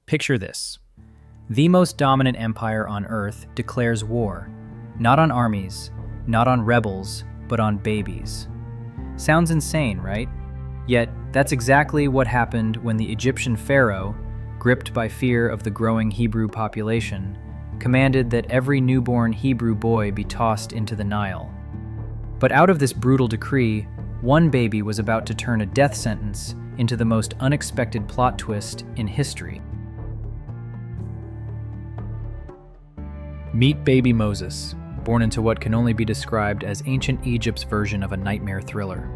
Picture this. The most dominant empire on Earth declares war, not on armies, not on rebels, but on babies. Sounds insane, right? Yet, that's exactly what happened when the Egyptian Pharaoh, gripped by fear of the growing Hebrew population, commanded that every newborn Hebrew boy be tossed into the Nile. But out of this brutal decree, one baby was about to turn a death sentence into the most unexpected plot twist in history. Meet baby Moses, born into what can only be described as ancient Egypt's version of a nightmare thriller.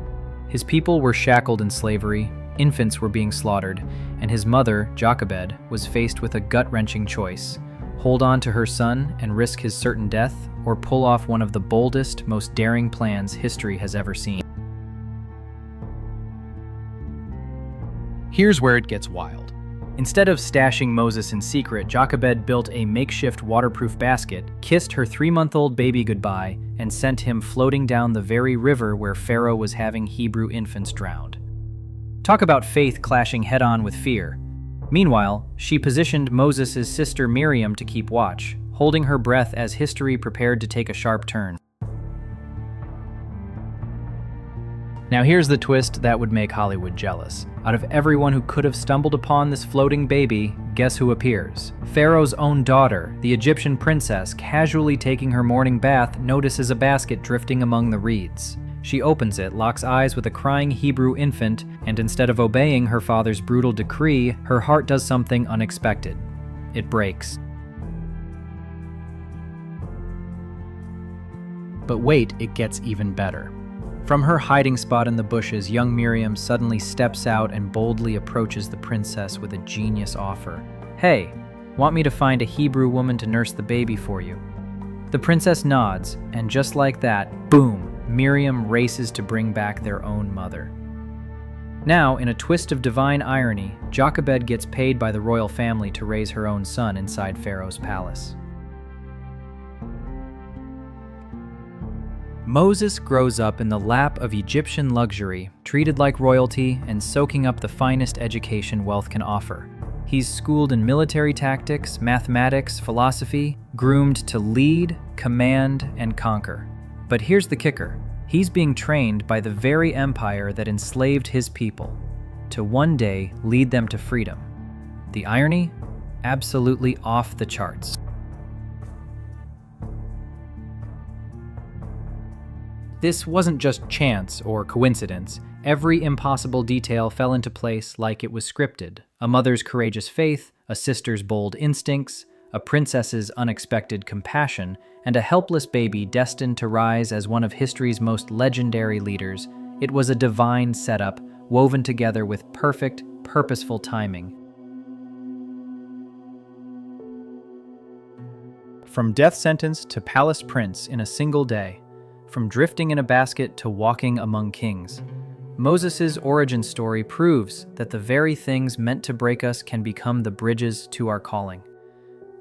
His people were shackled in slavery, infants were being slaughtered, and his mother, Jochebed, was faced with a gut-wrenching choice: hold on to her son and risk his certain death, or pull off one of the boldest, most daring plans history has ever seen. Here's where it gets wild. Instead of stashing Moses in secret, Jochebed built a makeshift waterproof basket, kissed her 3-month-old baby goodbye, and sent him floating down the very river where Pharaoh was having Hebrew infants drowned. Talk about faith clashing head-on with fear. Meanwhile, she positioned Moses' sister Miriam to keep watch, holding her breath as history prepared to take a sharp turn. Now here's the twist that would make Hollywood jealous. Out of everyone who could have stumbled upon this floating baby, guess who appears? Pharaoh's own daughter, the Egyptian princess, casually taking her morning bath, notices a basket drifting among the reeds. She opens it, locks eyes with a crying Hebrew infant, and instead of obeying her father's brutal decree, her heart does something unexpected. It breaks. But wait, it gets even better. From her hiding spot in the bushes, young Miriam suddenly steps out and boldly approaches the princess with a genius offer. "Hey, want me to find a Hebrew woman to nurse the baby for you?" The princess nods, and just like that, boom, Miriam races to bring back their own mother. Now, in a twist of divine irony, Jochebed gets paid by the royal family to raise her own son inside Pharaoh's palace. Moses grows up in the lap of Egyptian luxury, treated like royalty and soaking up the finest education wealth can offer. He's schooled in military tactics, mathematics, philosophy, groomed to lead, command, and conquer. But here's the kicker. He's being trained by the very empire that enslaved his people, to one day lead them to freedom. The irony? Absolutely off the charts. This wasn't just chance or coincidence. Every impossible detail fell into place like it was scripted. A mother's courageous faith, a sister's bold instincts, a princess's unexpected compassion, and a helpless baby destined to rise as one of history's most legendary leaders. It was a divine setup, woven together with perfect, purposeful timing. From death sentence to palace prince in a single day. From drifting in a basket to walking among kings. Moses' origin story proves that the very things meant to break us can become the bridges to our calling.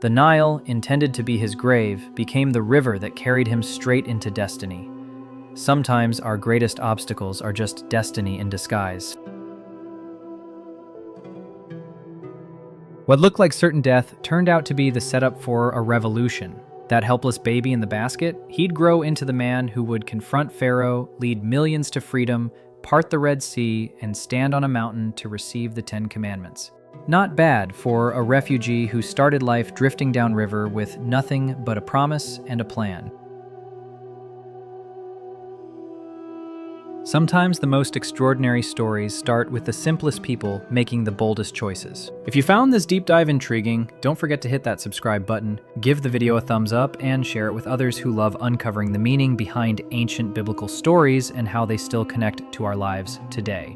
The Nile, intended to be his grave, became the river that carried him straight into destiny. Sometimes our greatest obstacles are just destiny in disguise. What looked like certain death turned out to be the setup for a revolution. That helpless baby in the basket, he'd grow into the man who would confront Pharaoh, lead millions to freedom, part the Red Sea, and stand on a mountain to receive the 10 Commandments. Not bad for a refugee who started life drifting downriver with nothing but a promise and a plan. Sometimes the most extraordinary stories start with the simplest people making the boldest choices. If you found this deep dive intriguing, don't forget to hit that subscribe button, give the video a thumbs up, and share it with others who love uncovering the meaning behind ancient biblical stories and how they still connect to our lives today.